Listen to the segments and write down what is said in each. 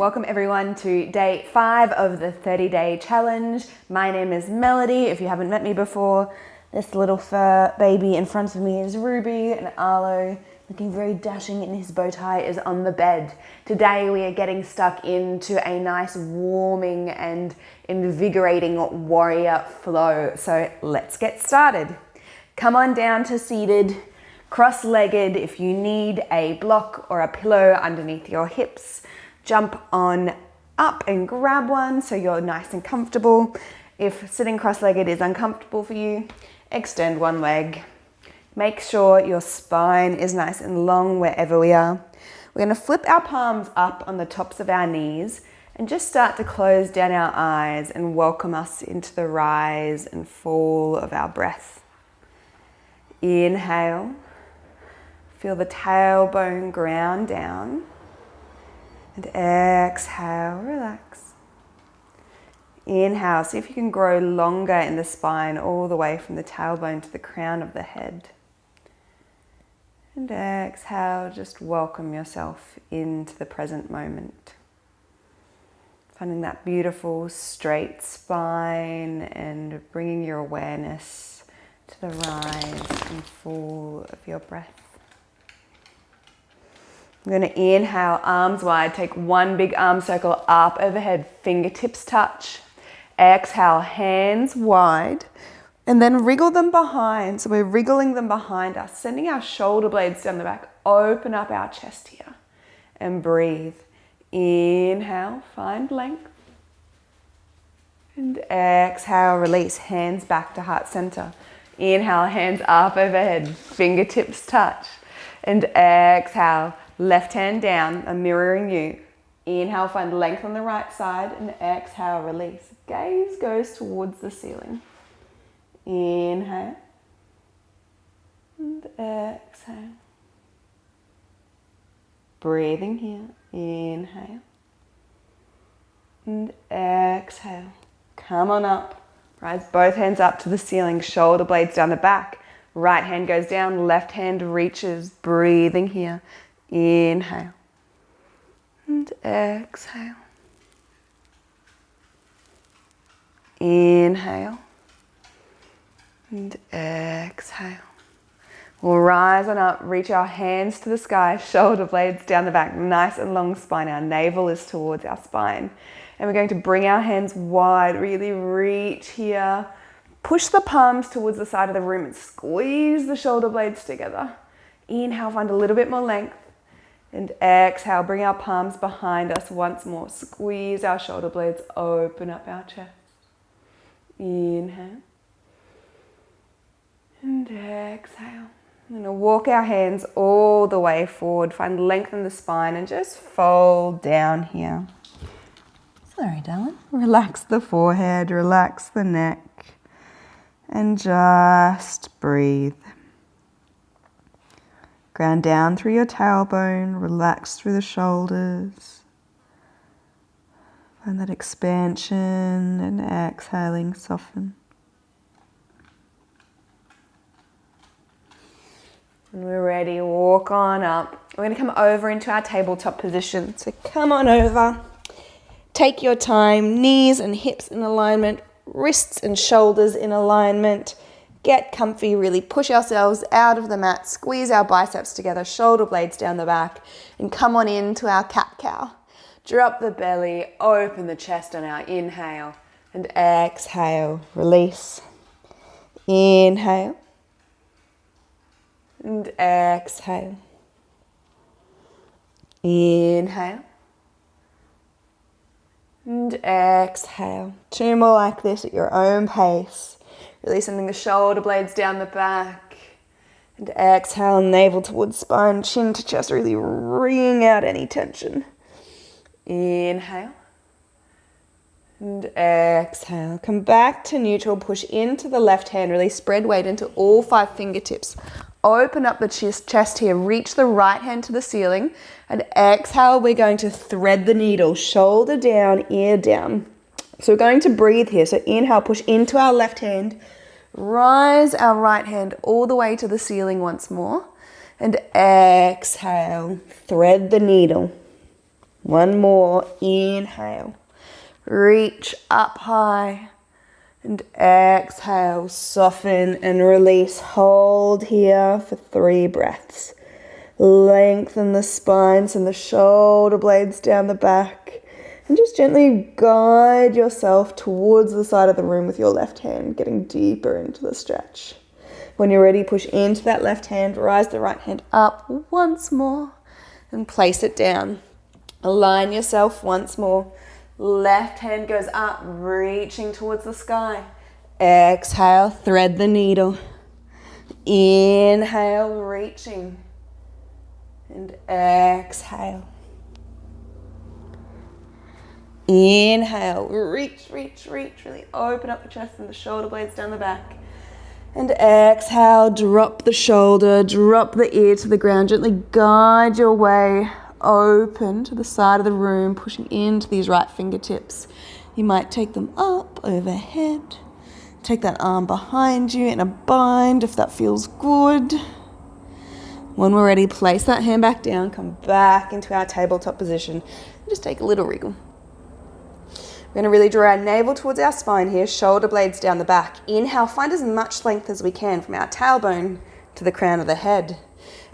Welcome everyone to day 5 of the 30-day challenge. My name is Melody. If you haven't met me before, this little fur baby in front of me is Ruby, and Arlo, looking very dashing in his bow tie, is on the bed. Today we are getting stuck into a nice warming and invigorating warrior flow. So let's get started. Come on down to seated, cross-legged. If you need a block or a pillow underneath your hips, jump on up and grab one so you're nice and comfortable. If sitting cross-legged is uncomfortable for you, extend one leg. Make sure your spine is nice and long wherever we are. We're going to flip our palms up on the tops of our knees and just start to close down our eyes and welcome us into the rise and fall of our breath. Inhale. Feel the tailbone ground down. And exhale, relax. Inhale, see if you can grow longer in the spine all the way from the tailbone to the crown of the head. And exhale, just welcome yourself into the present moment. Finding that beautiful straight spine and bringing your awareness to the rise and fall of your breath. I'm going to inhale, arms wide, take one big arm circle up overhead, fingertips touch. Exhale, hands wide, and then wriggle them behind. So we're wriggling them behind us, sending our shoulder blades down the back. Open up our chest here and breathe. Inhale, find length. And exhale, release, hands back to heart center. Inhale, hands up overhead, fingertips touch. And exhale, left hand down, I'm mirroring you. Inhale, find length on the right side, and exhale, release. Gaze goes towards the ceiling. Inhale, and exhale. Breathing here. Inhale, and exhale. Come on up. Rise both hands up to the ceiling, shoulder blades down the back. Right hand goes down, left hand reaches. Breathing here. Inhale and exhale. Inhale and exhale. We'll rise on up, reach our hands to the sky, shoulder blades down the back, nice and long spine. Our navel is towards our spine. And we're going to bring our hands wide, really reach here. Push the palms towards the side of the room and squeeze the shoulder blades together. Inhale, find a little bit more length. And exhale, bring our palms behind us once more. Squeeze our shoulder blades, open up our chest. Inhale. And exhale. We're going to walk our hands all the way forward. Find length in the spine and just fold down here. Sorry, darling. Relax the forehead, relax the neck. And just breathe. Ground down through your tailbone, relax through the shoulders. Find that expansion and exhaling, soften. When we're ready, walk on up. We're going to come over into our tabletop position. So come on over. Take your time, knees and hips in alignment, wrists and shoulders in alignment. Get comfy, really push ourselves out of the mat, squeeze our biceps together, shoulder blades down the back, and come on into our cat-cow. Drop the belly, open the chest on our inhale, and exhale, release. Inhale, and exhale. Inhale, and exhale. 2 more like this at your own pace. Really sending the shoulder blades down the back. And exhale, navel towards spine, chin to chest, really wringing out any tension. Inhale. And exhale. Come back to neutral, push into the left hand, really spread weight into all 5 fingertips. Open up the chest here, reach the right hand to the ceiling. And exhale, we're going to thread the needle, shoulder down, ear down. So we're going to breathe here. So inhale, push into our left hand. Rise our right hand all the way to the ceiling once more. And exhale, thread the needle. One more. Inhale. Reach up high. And exhale. Soften and release. Hold here for 3 breaths. Lengthen the spine, send the shoulder blades down the back. And just gently guide yourself towards the side of the room with your left hand, getting deeper into the stretch. When you're ready, push into that left hand, rise the right hand up once more and place it down. Align yourself once more. Left hand goes up, reaching towards the sky. Exhale, thread the needle. Inhale, reaching. And exhale. Inhale, reach, really open up the chest and the shoulder blades down the back. And exhale, drop the shoulder, drop the ear to the ground, gently guide your way open to the side of the room, pushing into these right fingertips. You might take them up, overhead, take that arm behind you in a bind if that feels good. When we're ready, place that hand back down, come back into our tabletop position, and just take a little wriggle. We're going to really draw our navel towards our spine here, shoulder blades down the back. Inhale, find as much length as we can from our tailbone to the crown of the head.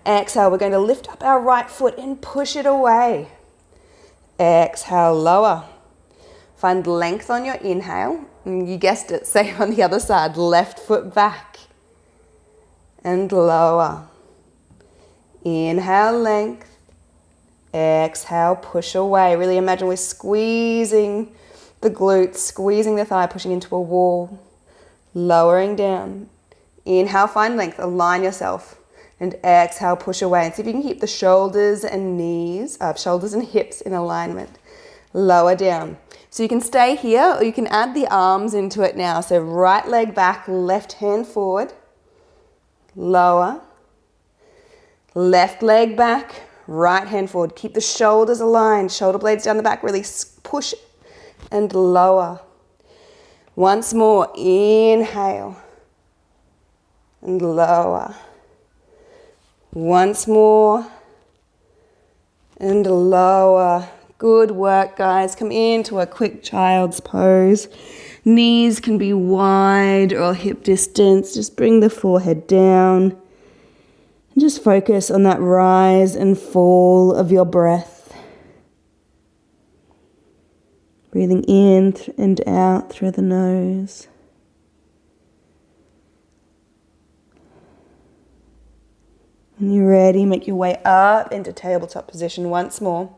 Exhale, we're going to lift up our right foot and push it away. Exhale, lower. Find length on your inhale. And you guessed it, same on the other side, left foot back. And lower. Inhale, length. Exhale, push away. Really imagine we're squeezing the glutes, squeezing the thigh, pushing into a wall. Lowering down. Inhale, find length, align yourself. And exhale, push away. And see if you can keep the shoulders and hips in alignment. Lower down. So you can stay here or you can add the arms into it now. So right leg back, left hand forward. Lower. Left leg back, right hand forward. Keep the shoulders aligned, shoulder blades down the back. Really push and lower. Once more, inhale and lower. Once more and lower. Good work, guys. Come into a quick child's pose. Knees can be wide or hip distance. Just bring the forehead down. And just focus on that rise and fall of your breath. Breathing in and out through the nose. When you're ready, make your way up into tabletop position once more.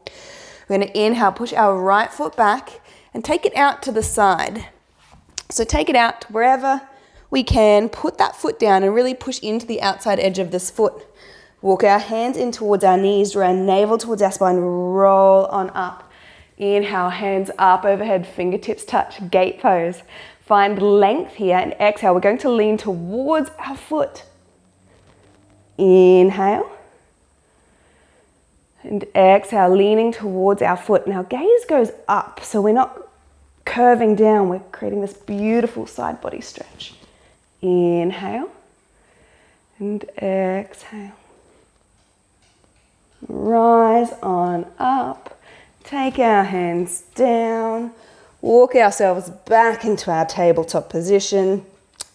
We're going to inhale, push our right foot back and take it out to the side. So take it out to wherever we can. Put that foot down and really push into the outside edge of this foot. Walk our hands in towards our knees, draw our navel towards our spine, roll on up. Inhale, hands up overhead, fingertips touch, gate pose. Find length here and exhale. We're going to lean towards our foot. Inhale. And exhale, leaning towards our foot. Now gaze goes up, so we're not curving down. We're creating this beautiful side body stretch. Inhale. And exhale. Rise on up. Take our hands down. Walk ourselves back into our tabletop position.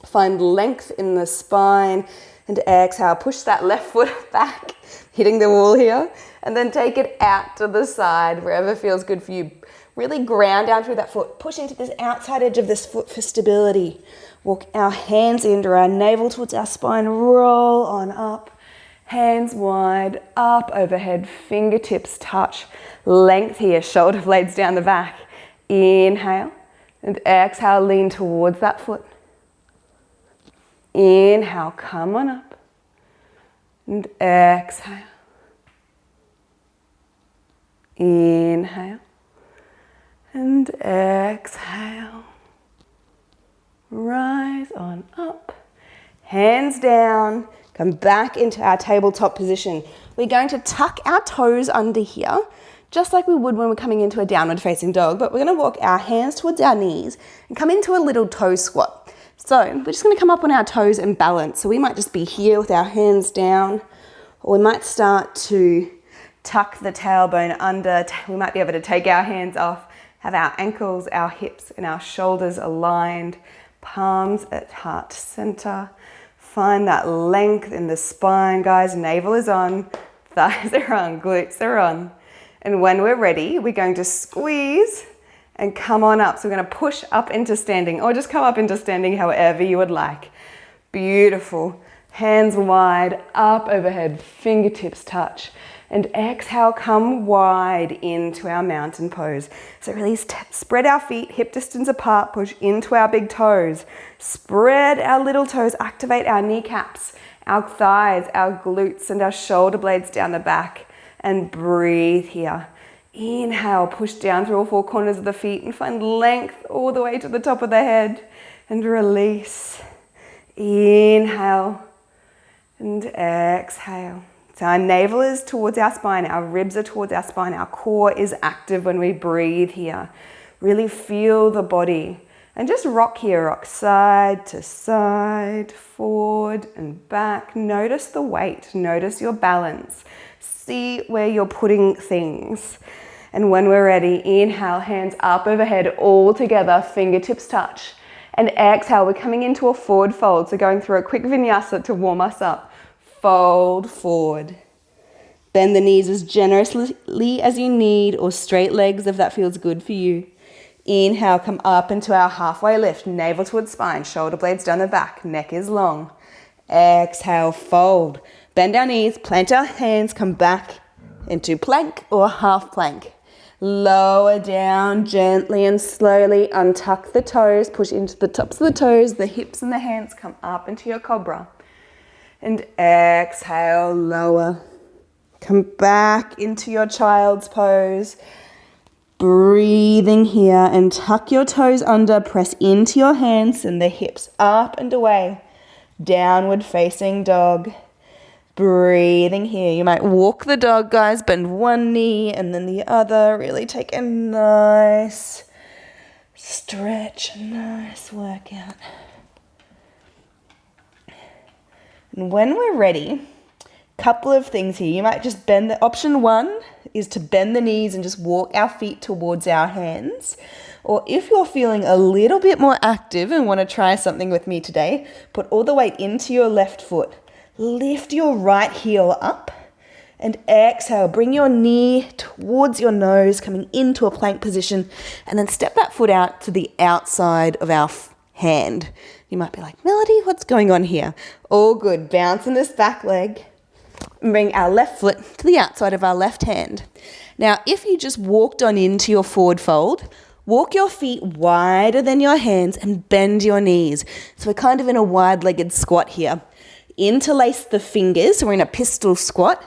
Find length in the spine. And exhale, push that left foot back, hitting the wall here. And then take it out to the side, wherever feels good for you. Really ground down through that foot. Push into this outside edge of this foot for stability. Walk our hands in, draw our navel towards our spine. Roll on up. Hands wide, up overhead, fingertips touch. Length here, shoulder blades down the back. Inhale and exhale, lean towards that foot. Inhale, come on up. And exhale. Inhale and exhale. Rise on up. Hands down. Come back into our tabletop position. We're going to tuck our toes under here, just like we would when we're coming into a downward facing dog, but we're going to walk our hands towards our knees and come into a little toe squat. So we're just going to come up on our toes and balance. So we might just be here with our hands down, or we might start to Tuck the tailbone under. We might be able to take our hands off. Have our ankles, our hips, and our shoulders aligned. Palms at heart center. Find that length in the spine, guys. Navel is on, thighs are on, glutes are on. And when we're ready, we're going to squeeze and come on up. So we're going to push up into standing, or just come up into standing however you would like. Beautiful. Hands wide, up overhead, fingertips touch. And exhale, come wide into our mountain pose. So really spread our feet hip distance apart, push into our big toes. Spread our little toes, activate our kneecaps, our thighs, our glutes, and our shoulder blades down the back. And breathe here. Inhale, push down through all four corners of the feet and find length all the way to the top of the head. And release. Inhale and exhale. So our navel is towards our spine, our ribs are towards our spine, our core is active when we breathe here. Really feel the body. And just rock here, rock side to side, forward and back. Notice the weight, notice your balance. See where you're putting things. And when we're ready, inhale, hands up overhead, all together, fingertips touch. And exhale, we're coming into a forward fold. So going through a quick vinyasa to warm us up. Fold forward. Bend the knees as generously as you need, or straight legs if that feels good for you. Inhale, come up into our halfway lift. Navel towards spine, shoulder blades down the back, neck is long. Exhale, fold. Bend our knees, plant our hands, come back into plank or half plank. Lower down gently and slowly, untuck the toes, push into the tops of the toes, the hips and the hands come up into your cobra. And exhale, lower. Come back into your child's pose. Breathing here and tuck your toes under, press into your hands and the hips up and away. Downward facing dog. Breathing here. You might walk the dog, guys. Bend one knee and then the other. Really take a nice stretch, a nice workout. And when we're ready, couple of things here. You might just bend the, option one is to bend the knees and just walk our feet towards our hands. Or if you're feeling a little bit more active and want to try something with me today, put all the weight into your left foot. Lift your right heel up and exhale. Bring your knee towards your nose, coming into a plank position, and then step that foot out to the outside of our hand. You might be like, Melody, what's going on here? All good. Bounce in this back leg and bring our left foot to the outside of our left hand. Now, if you just walked on into your forward fold, walk your feet wider than your hands and bend your knees. So we're kind of in a wide-legged squat here. Interlace the fingers. So we're in a pistol squat,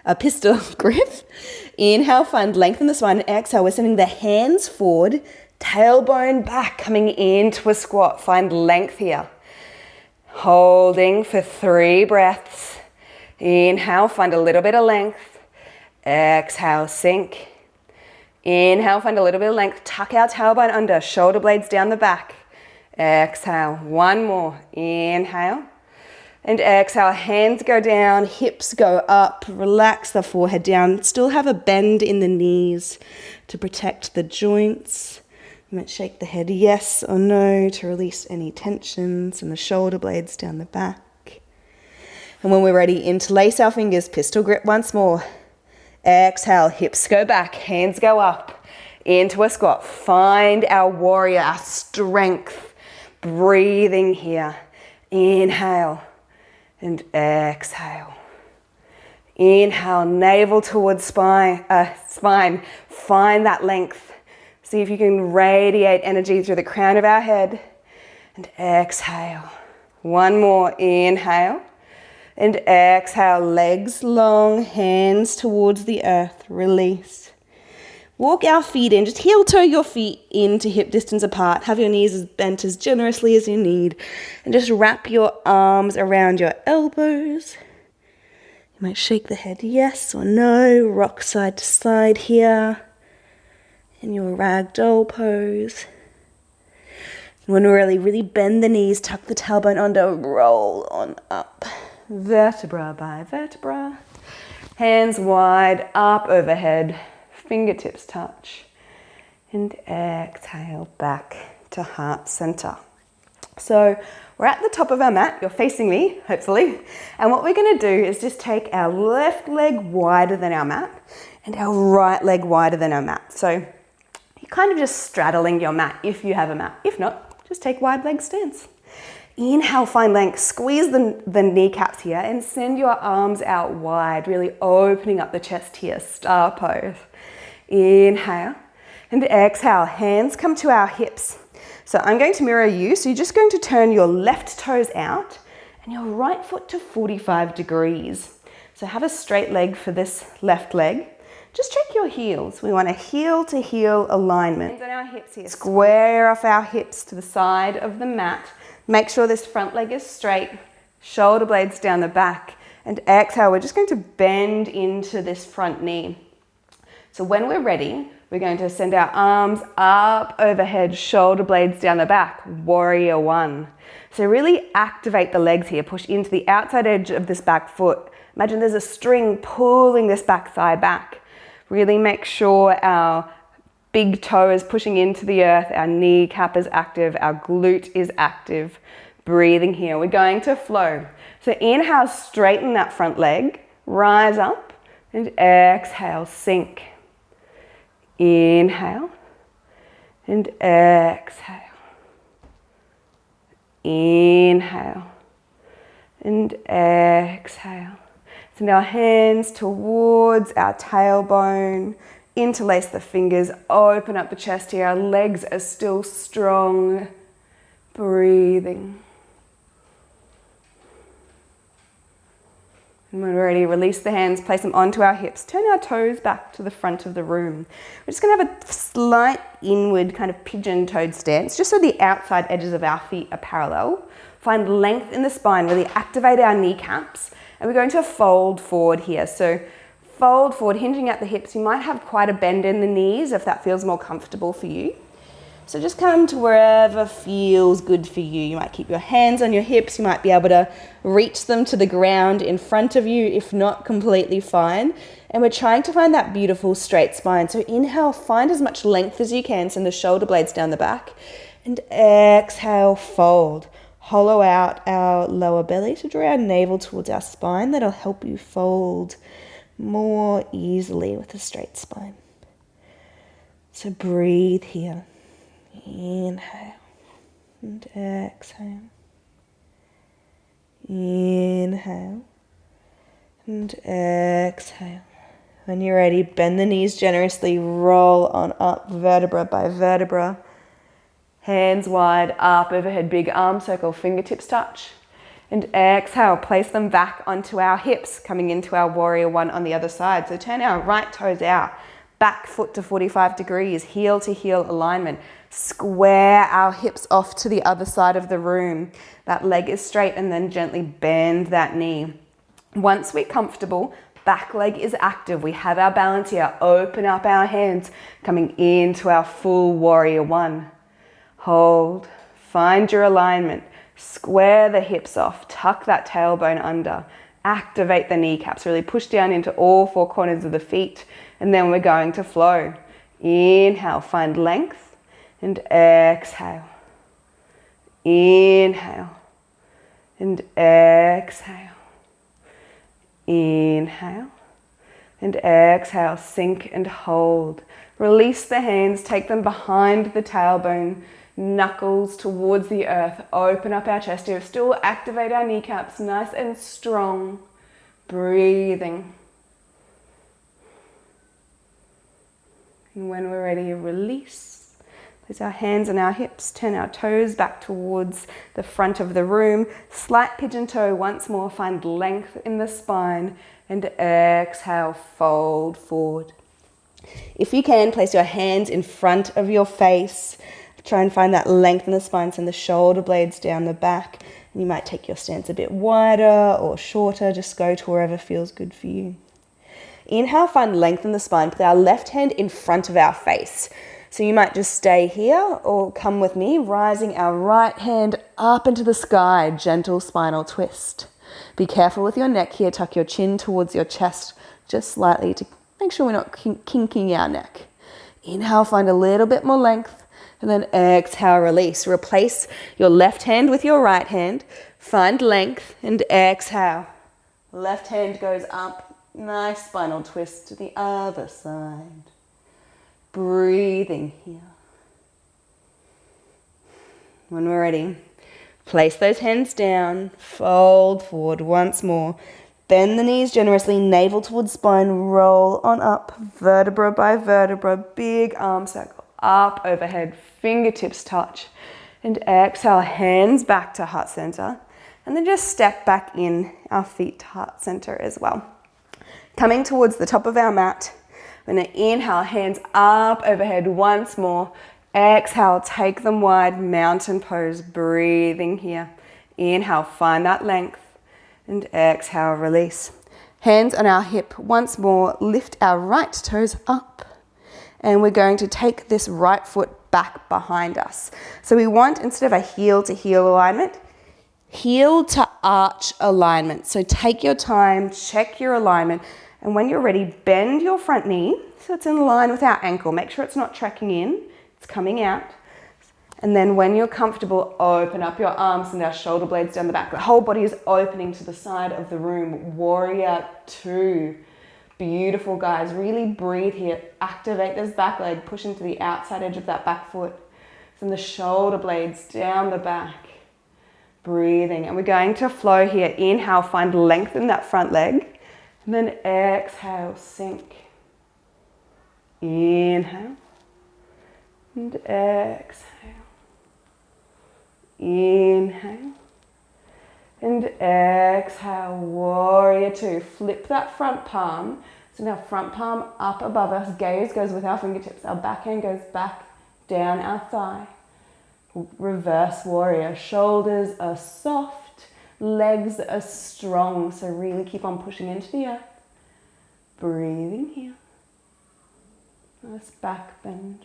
a pistol grip. Inhale, find length in the spine. Exhale, we're sending the hands forward, tailbone back, coming into a squat. Find length here. Holding for 3 breaths. Inhale, find a little bit of length. Exhale, sink. Inhale, find a little bit of length. Tuck our tailbone under, shoulder blades down the back. Exhale, one more. Inhale. And exhale, hands go down, hips go up. Relax the forehead down. Still have a bend in the knees to protect the joints. You might shake the head yes or no to release any tensions and the shoulder blades down the back. And when we're ready, interlace our fingers, pistol grip once more. Exhale, hips go back, hands go up into a squat. Find our warrior, our strength. Breathing here. Inhale and exhale. Inhale, navel towards spine. Find that length. See if you can radiate energy through the crown of our head. And exhale. One more. Inhale. And exhale. Legs long, hands towards the earth. Release. Walk our feet in. Just heel toe your feet into hip distance apart. Have your knees as bent as generously as you need. And just wrap your arms around your elbows. You might shake the head yes or no. Rock side to side here. In your ragdoll pose. When we're really bend the knees, tuck the tailbone under, roll on up. Vertebra by vertebra. Hands wide, up overhead, fingertips touch. And exhale back to heart center. So we're at the top of our mat, you're facing me, hopefully. And what we're gonna do is just take our left leg wider than our mat and our right leg wider than our mat. So you're kind of just straddling your mat if you have a mat. If not, just take wide leg stance. Inhale, find length, squeeze the kneecaps here and send your arms out wide, really opening up the chest here, star pose. Inhale and exhale, hands come to our hips. So I'm going to mirror you, so you're just going to turn your left toes out and your right foot to 45 degrees. So have a straight leg for this left leg. Just check your heels. We want a heel to heel alignment. Hands on our hips here. Square off our hips to the side of the mat. Make sure this front leg is straight, shoulder blades down the back. And exhale, we're just going to bend into this front knee. So when we're ready, we're going to send our arms up overhead, shoulder blades down the back, warrior one. So really activate the legs here, push into the outside edge of this back foot. Imagine there's a string pulling this back thigh back. Really make sure our big toe is pushing into the earth, our kneecap is active, our glute is active. Breathing here, we're going to flow. So inhale, straighten that front leg, rise up, and exhale, sink. Inhale and exhale. Inhale and exhale. Send our hands towards our tailbone. Interlace the fingers, open up the chest here. Our legs are still strong. Breathing. And when we're ready, release the hands, place them onto our hips. Turn our toes back to the front of the room. We're just going to have a slight inward kind of pigeon-toed stance, just so the outside edges of our feet are parallel. Find length in the spine, really activate our kneecaps. And we're going to fold forward here. So fold forward, hinging at the hips. You might have quite a bend in the knees if that feels more comfortable for you. So just come to wherever feels good for you. You might keep your hands on your hips. You might be able to reach them to the ground in front of you, if not completely fine. And we're trying to find that beautiful straight spine. So inhale, find as much length as you can. Send the shoulder blades down the back. And exhale, fold. Hollow out our lower belly to draw our navel towards our spine. That'll help you fold more easily with a straight spine. So breathe here. Inhale and exhale. Inhale and exhale. When you're ready, bend the knees generously, roll on up vertebra by vertebra. Hands wide, up overhead, big arm circle, fingertips touch. And exhale, place them back onto our hips, coming into our warrior one on the other side. So turn our right toes out, back foot to 45 degrees, heel to heel alignment. Square our hips off to the other side of the room. That leg is straight and then gently bend that knee. Once we're comfortable, back leg is active. We have our balance here. Open up our hands, coming into our full warrior one. Hold, find your alignment. Square the hips off, tuck that tailbone under. Activate the kneecaps, really push down into all four corners of the feet. And then we're going to flow. Inhale, find length. And exhale. Inhale. And exhale. Inhale. And exhale. Sink and hold. Release the hands. Take them behind the tailbone. Knuckles towards the earth. Open up our chest here. Still activate our kneecaps. Nice and strong. Breathing. And when we're ready, release. Place our hands on our hips, turn our toes back towards the front of the room. Slight pigeon toe once more, find length in the spine. And exhale, fold forward. If you can, place your hands in front of your face. Try and find that length in the spine, send the shoulder blades down the back. And you might take your stance a bit wider or shorter, just go to wherever feels good for you. Inhale, find length in the spine. Put our left hand in front of our face. So you might just stay here or come with me, rising our right hand up into the sky, gentle spinal twist. Be careful with your neck here. Tuck your chin towards your chest just slightly to make sure we're not kinking our neck. Inhale, find a little bit more length. And then exhale, release. Replace your left hand with your right hand. Find length and exhale. Left hand goes up. Nice spinal twist to the other side. Breathing here. When we're ready, place those hands down. Fold forward once more. Bend the knees generously, navel towards spine. Roll on up, vertebra by vertebra. Big arm circle. Up, overhead, fingertips touch. And exhale, hands back to heart center. And then just step back in, our feet to heart center as well. Coming towards the top of our mat. We're going to inhale, hands up, overhead once more. Exhale, take them wide, mountain pose, breathing here. Inhale, find that length. And exhale, release. Hands on our hip once more, lift our right toes up. And we're going to take this right foot back behind us. So we want, instead of a heel to heel alignment, heel to arch alignment. So take your time, check your alignment, and when you're ready, bend your front knee so it's in line with our ankle. Make sure it's not tracking in, it's coming out. And then when you're comfortable, open up your arms and our shoulder blades down the back. The whole body is opening to the side of the room. Warrior two. Beautiful, guys. Really breathe here. Activate this back leg. Push into the outside edge of that back foot. From the shoulder blades down the back. Breathing. And we're going to flow here. Inhale, find length in that front leg. And then exhale, sink. Inhale. And exhale. Inhale. And exhale, warrior two. Flip that front palm. So now front palm up above us. Gaze goes with our fingertips. Our backhand goes back down our thigh. Reverse warrior. Shoulders are soft. Legs are strong. So really keep on pushing into the earth. Breathing here. Nice back bend.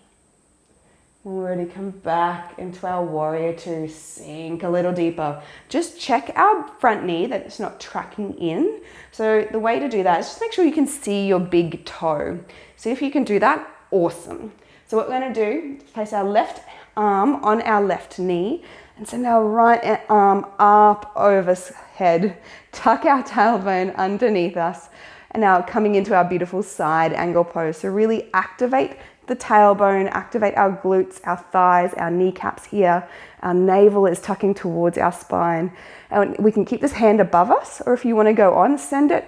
When we're ready, come back into our warrior two, sink a little deeper. Just check our front knee that it's not tracking in. So the way to do that is just make sure you can see your big toe. See if you can do that, awesome. So what we're gonna do is place our left arm on our left knee and send our right arm up overhead. Tuck our tailbone underneath us. And now coming into our beautiful side angle pose. So really activate the tailbone, activate our glutes, our thighs, our kneecaps here. Our navel is tucking towards our spine. And we can keep this hand above us, or if you want to go on, send it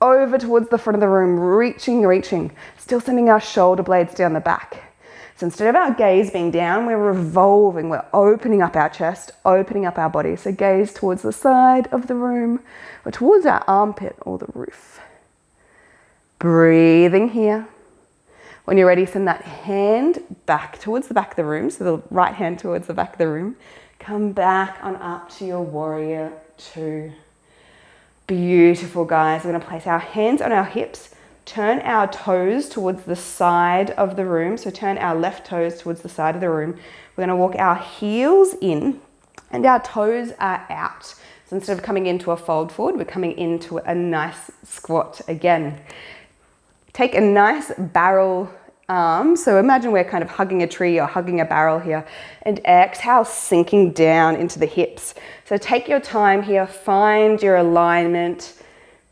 over towards the front of the room, reaching. Still sending our shoulder blades down the back. So instead of our gaze being down, we're revolving, we're opening up our chest, opening up our body. So gaze towards the side of the room, or towards our armpit or the roof. Breathing here. When you're ready, send that hand back towards the back of the room, so the right hand towards the back of the room. Come back on up to your warrior two. Beautiful, guys. We're going to place our hands on our hips, turn our toes towards the side of the room, so turn our left toes towards the side of the room. We're going to walk our heels in and our toes are out. So instead of coming into a fold forward, we're coming into a nice squat again. Take a nice barrel arm. So imagine we're kind of hugging a tree or hugging a barrel here. And exhale, sinking down into the hips. So take your time here, find your alignment,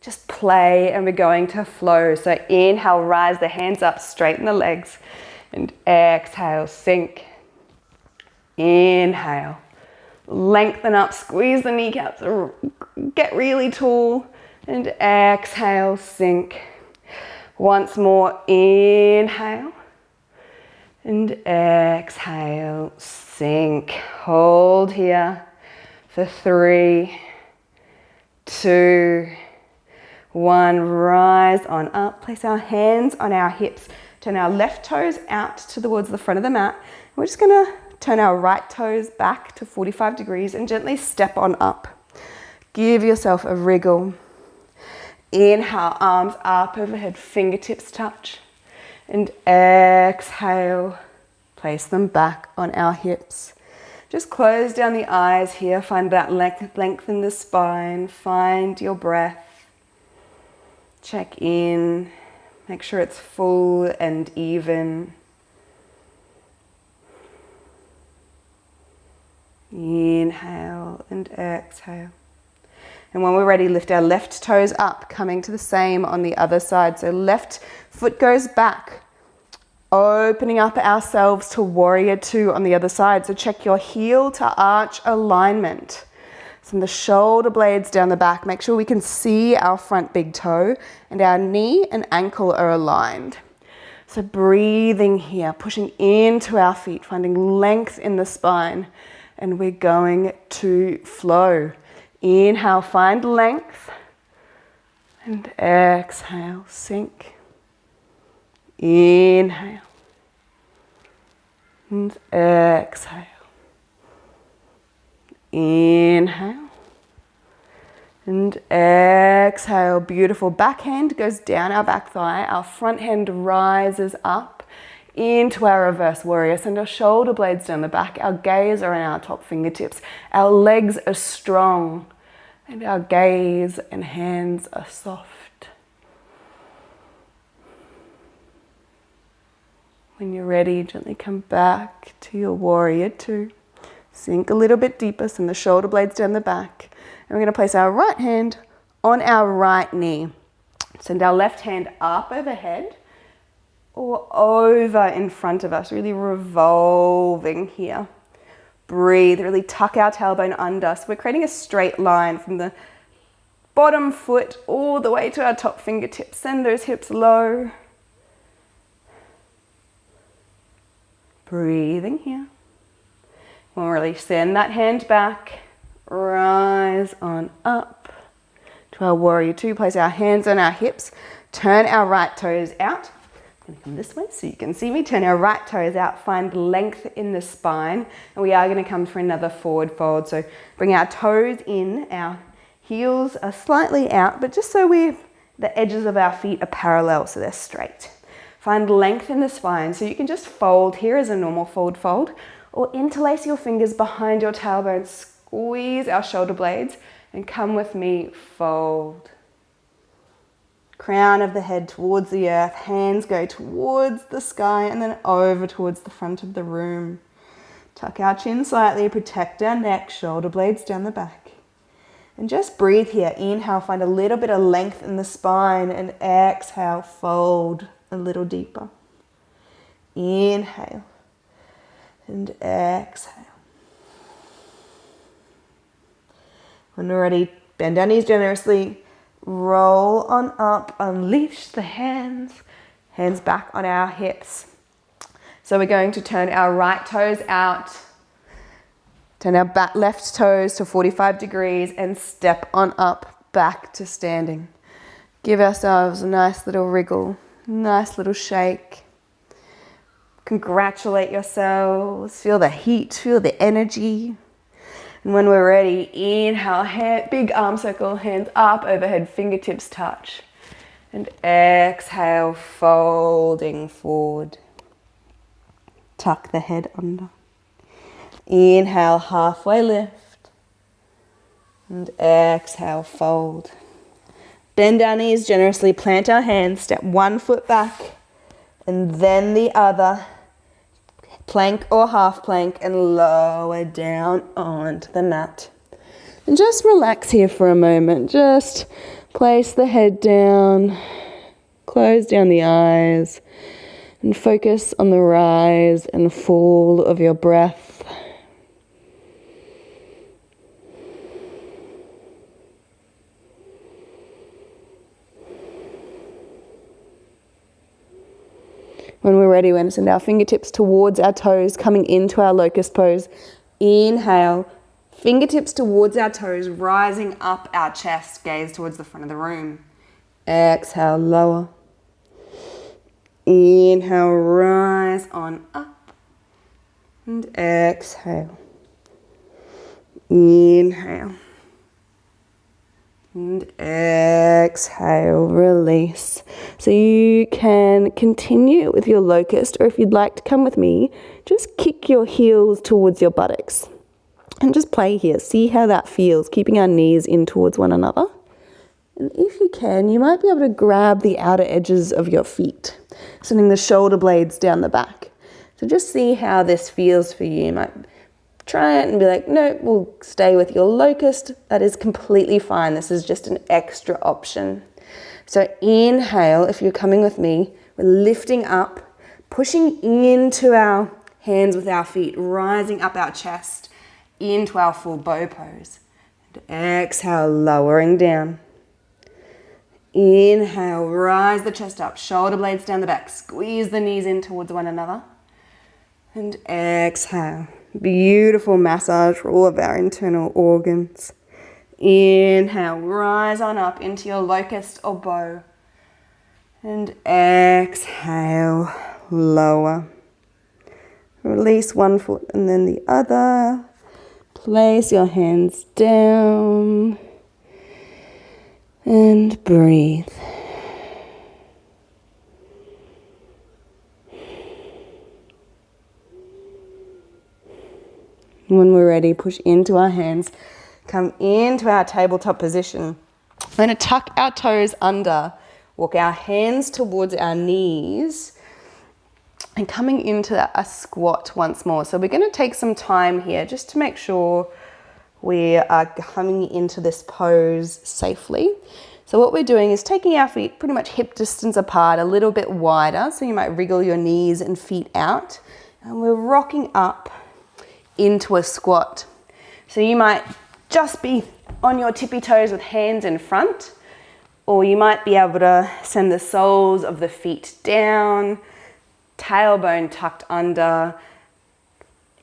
just play, and we're going to flow. So inhale, rise the hands up, straighten the legs. And exhale, sink. Inhale, lengthen up, squeeze the kneecaps, get really tall. And exhale, sink. Once more, inhale and exhale, sink. Hold here for 3, 2, 1. Rise on up. Place our hands on our hips. Turn our left toes out towards the front of the mat. We're just going to turn our right toes back to 45 degrees and gently step on up. Give yourself a wriggle. Inhale, arms up overhead, fingertips touch. And exhale, place them back on our hips. Just close down the eyes here. Find that length in the spine. Find your breath. Check in. Make sure it's full and even. Inhale and exhale. And when we're ready, lift our left toes up, coming to the same on the other side. So left foot goes back, opening up ourselves to warrior two on the other side. So check your heel to arch alignment. From the shoulder blades down the back, make sure we can see our front big toe and our knee and ankle are aligned. So breathing here, pushing into our feet, finding length in the spine. And we're going to flow. Inhale, find length. And exhale, sink. Inhale. And exhale. Inhale. And exhale. Beautiful. Back hand goes down our back thigh. Our front hand rises up into our reverse warrior. Send our shoulder blades down the back. Our gaze are on our top fingertips. Our legs are strong. And our gaze and hands are soft. When you're ready, gently come back to your warrior two. Sink a little bit deeper, send the shoulder blades down the back. And we're going to place our right hand on our right knee. Send our left hand up overhead or over in front of us, really revolving here. Breathe, really tuck our tailbone under. So we're creating a straight line from the bottom foot all the way to our top fingertips. Send those hips low. Breathing here. We'll really send that hand back. Rise on up to our warrior two. Place our hands on our hips. Turn our right toes out. I'm going to come this way so you can see me. Turn our right toes out. Find length in the spine. And we are going to come for another forward fold. So bring our toes in. Our heels are slightly out, but just so the edges of our feet are parallel, so they're straight. Find length in the spine. So you can just fold here as a normal forward fold, or interlace your fingers behind your tailbone. Squeeze our shoulder blades and come with me, fold. Crown of the head towards the earth, hands go towards the sky and then over towards the front of the room. Tuck our chin slightly, protect our neck, shoulder blades down the back. And just breathe here. Inhale, find a little bit of length in the spine, and exhale, fold a little deeper. Inhale and exhale. When we're ready, bend our knees generously. Roll on up, unleash the hands. Hands back on our hips. So we're going to turn our right toes out. Turn our left toes to 45 degrees and step on up back to standing. Give ourselves a nice little wriggle, nice little shake. Congratulate yourselves. Feel the heat, feel the energy. And when we're ready, inhale, big arm circle, hands up, overhead, fingertips touch. And exhale, folding forward. Tuck the head under. Inhale, halfway lift. And exhale, fold. Bend our knees generously, plant our hands, step one foot back, and then the other. Plank or half plank, and lower down onto the mat. And just relax here for a moment. Just place the head down, close down the eyes, and focus on the rise and fall of your breath. When we're ready, we're going to send our fingertips towards our toes, coming into our locust pose. Inhale, fingertips towards our toes, rising up our chest, gaze towards the front of the room. Exhale, lower. Inhale, rise on up. And exhale. Inhale. And exhale, release. So you can continue with your locust, or if you'd like to come with me, just kick your heels towards your buttocks. And just play here. See how that feels, keeping our knees in towards one another. And if you can, you might be able to grab the outer edges of your feet, sending the shoulder blades down the back. So just see how this feels for you. You might try it and be like, no, we'll stay with your locust. That is completely fine. This is just an extra option. So inhale, if you're coming with me, we're lifting up, pushing into our hands with our feet, rising up our chest into our full bow pose. And exhale, lowering down. Inhale, rise the chest up, shoulder blades down the back, squeeze the knees in towards one another. And exhale, beautiful massage for all of our internal organs. Inhale, rise on up into your locust or bow. And exhale, lower. Release one foot and then the other. Place your hands down. And breathe. When we're ready, push into our hands. Come into our tabletop position. We're going to tuck our toes under. Walk our hands towards our knees. And coming into a squat once more. So we're going to take some time here just to make sure we are coming into this pose safely. So what we're doing is taking our feet pretty much hip distance apart, a little bit wider. So you might wriggle your knees and feet out. And we're rocking up into a squat. So you might just be on your tippy toes with hands in front, or you might be able to send the soles of the feet down, tailbone tucked under,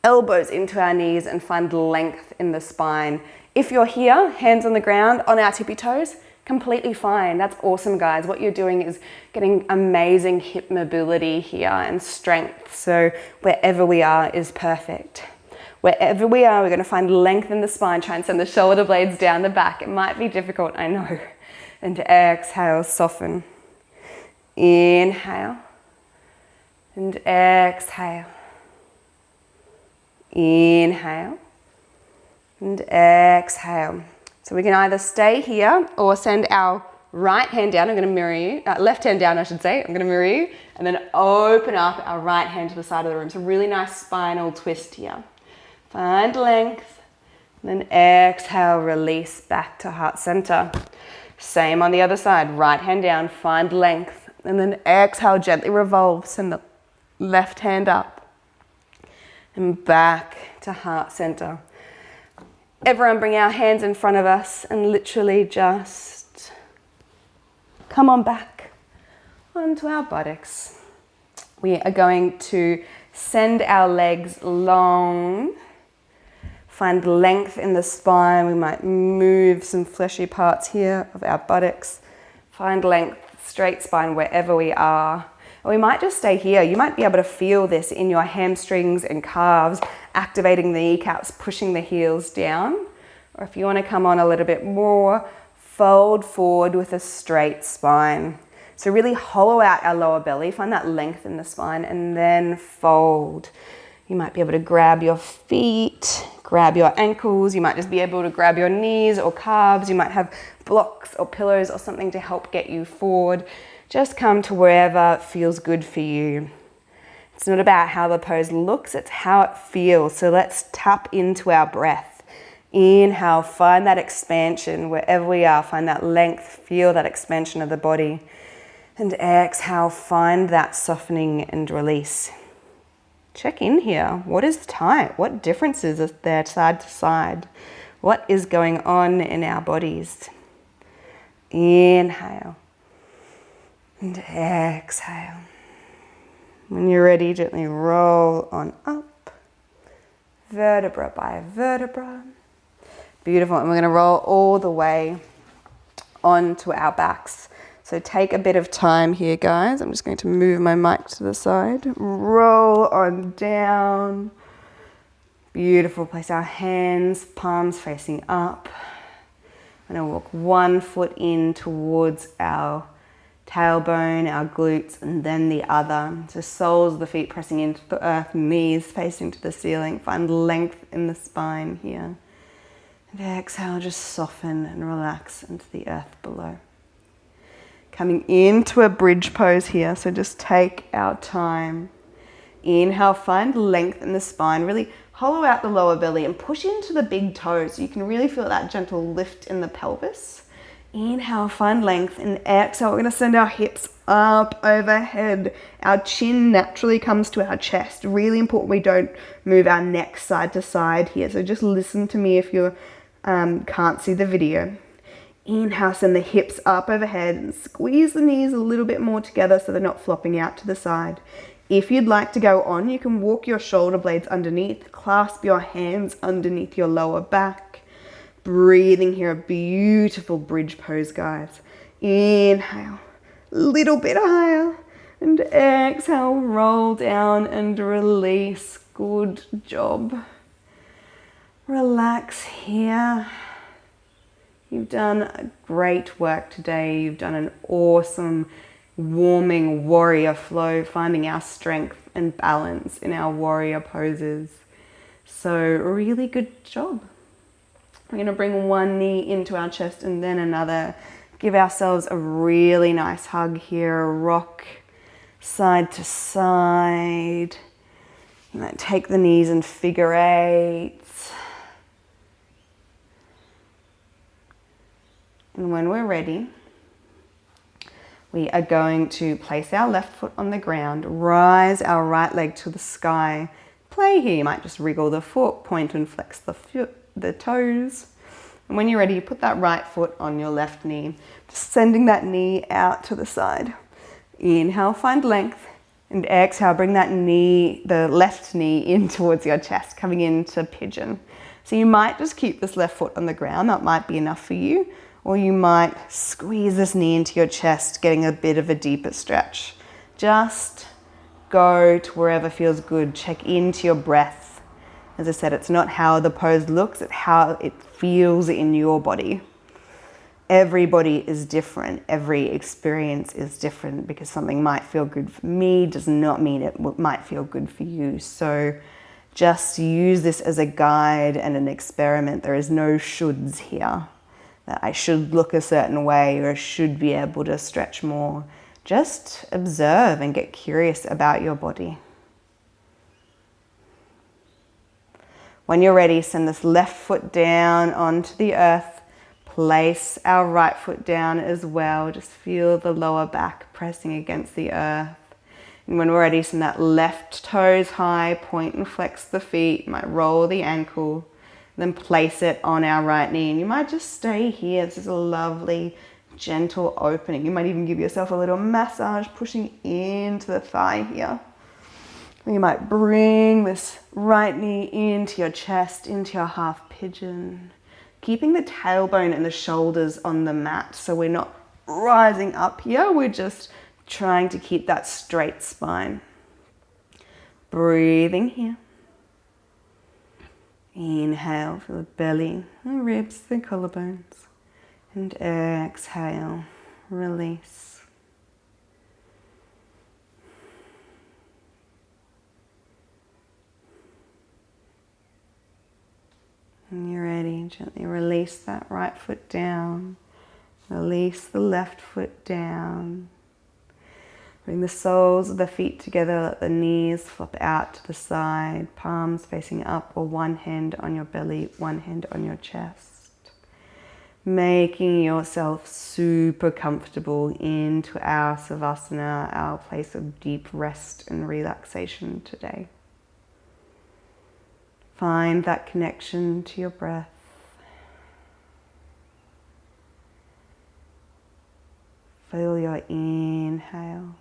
elbows into our knees, and find length in the spine. If you're here, hands on the ground, on our tippy toes, completely fine. That's awesome, guys. What you're doing is getting amazing hip mobility here and strength. So wherever we are is perfect. Wherever we are, we're going to find length in the spine. Try and send the shoulder blades down the back. It might be difficult, I know. And exhale, soften. Inhale. And exhale. Inhale. And exhale. So we can either stay here or send our right hand down. I'm going to mirror you. Left hand down, I should say. I'm going to mirror you. And then open up our right hand to the side of the room. So really nice spinal twist here. Find length, and then exhale, release back to heart center. Same on the other side, right hand down, find length, and then exhale, gently revolve, send the left hand up, and back to heart center. Everyone bring our hands in front of us and literally just come on back onto our buttocks. We are going to send our legs long. Find length in the spine. We might move some fleshy parts here of our buttocks. Find length, straight spine wherever we are. Or we might just stay here. You might be able to feel this in your hamstrings and calves, activating the kneecaps, pushing the heels down. Or if you want to come on a little bit more, fold forward with a straight spine. So really hollow out our lower belly, find that length in the spine, and then fold. You might be able to grab your feet, grab your ankles. You might just be able to grab your knees or calves. You might have blocks or pillows or something to help get you forward. Just come to wherever feels good for you. It's not about how the pose looks, it's how it feels. So let's tap into our breath. Inhale, find that expansion wherever we are. Find that length, feel that expansion of the body. And exhale, find that softening and release. Check in here. What is tight? What differences are there side to side? What is going on in our bodies? Inhale. And exhale. When you're ready, gently roll on up. Vertebra by vertebra. Beautiful. And we're going to roll all the way onto our backs. So take a bit of time here, guys. I'm just going to move my mic to the side. Roll on down. Beautiful. Place our hands, palms facing up. I'm going to walk one foot in towards our tailbone, our glutes, and then the other. So soles of the feet pressing into the earth, knees facing to the ceiling. Find length in the spine here. And exhale, just soften and relax into the earth below. Coming into a bridge pose here, so just take our time. Inhale, find length in the spine, really hollow out the lower belly and push into the big toes so you can really feel that gentle lift in the pelvis. Inhale, find length, and exhale, we're going to send our hips up overhead. Our chin naturally comes to our chest. Really important we don't move our neck side to side here, so just listen to me if you can't see the video. Inhale, send the hips up overhead and squeeze the knees a little bit more together so they're not flopping out to the side. If you'd like to go on, you can walk your shoulder blades underneath, clasp your hands underneath your lower back. Breathing here, a beautiful bridge pose, guys. Inhale, a little bit higher, and exhale, roll down and release. Good job. Relax here. You've done great work today. You've done an awesome warming warrior flow, finding our strength and balance in our warrior poses. So really good job. We're going to bring one knee into our chest and then another. Give ourselves a really nice hug here. Rock side to side. And take the knees and figure eights. And when we're ready, we are going to place our left foot on the ground, rise our right leg to the sky. Play here, you might just wriggle the foot, point and flex the toes. And when you're ready, you put that right foot on your left knee, just sending that knee out to the side. Inhale, find length, and exhale, bring that knee, the left knee in towards your chest, coming into pigeon. So you might just keep this left foot on the ground, that might be enough for you. Or you might squeeze this knee into your chest, getting a bit of a deeper stretch. Just go to wherever feels good. Check into your breath. As I said, it's not how the pose looks, it's how it feels in your body. Every body is different. Every experience is different, because something might feel good for me does not mean it might feel good for you. So just use this as a guide and an experiment. There is no shoulds here. That I should look a certain way or I should be able to stretch more. Just observe and get curious about your body. When you're ready, send this left foot down onto the earth. Place our right foot down as well. Just feel the lower back pressing against the earth. And when we're ready, send that left toes high, point and flex the feet. You might roll the ankle. Then place it on our right knee, and you might just stay here. This is a lovely, gentle opening. You might even give yourself a little massage, pushing into the thigh here. You might bring this right knee into your chest, into your half pigeon, keeping the tailbone and the shoulders on the mat, so we're not rising up here. We're just trying to keep that straight spine. Breathing here. Inhale, feel the belly, the ribs, the collarbones. And exhale, release. When you're ready, gently release that right foot down. Release the left foot down. Bring the soles of the feet together, let the knees flop out to the side, palms facing up, or one hand on your belly, one hand on your chest. Making yourself super comfortable into our Savasana, our place of deep rest and relaxation today. Find that connection to your breath. Feel your inhale.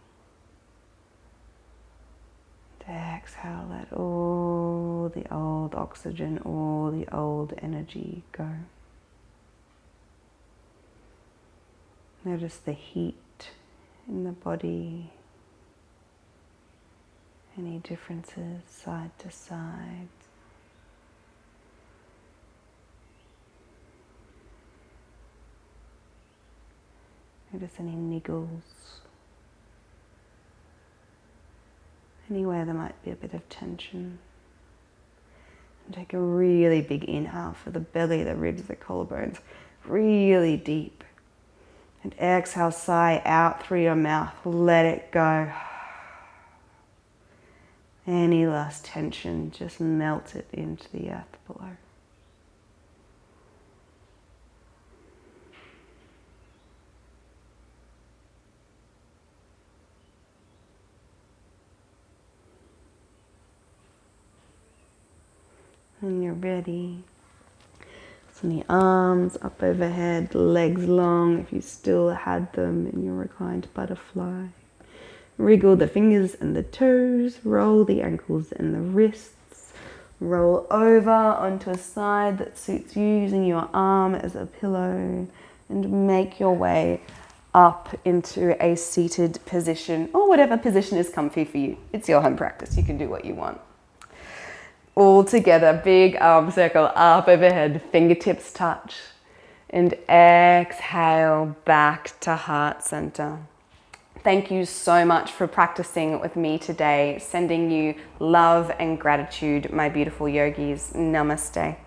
Exhale, let all the old oxygen, all the old energy go. Notice the heat in the body, any differences side to side. Notice any niggles. Anywhere there might be a bit of tension. And take a really big inhale for the belly, the ribs, the collarbones. Really deep. And exhale, sigh out through your mouth. Let it go. Any last tension, just melt it into the earth below. When you're ready, send the arms up overhead, legs long if you still had them in your reclined butterfly. Wriggle the fingers and the toes, roll the ankles and the wrists. Roll over onto a side that suits you, using your arm as a pillow, and make your way up into a seated position, or whatever position is comfy for you. It's your home practice, you can do what you want. All together, big arm circle up overhead, fingertips touch, and exhale back to heart center. Thank you so much for practicing with me today. Sending you love and gratitude, my beautiful yogis. Namaste.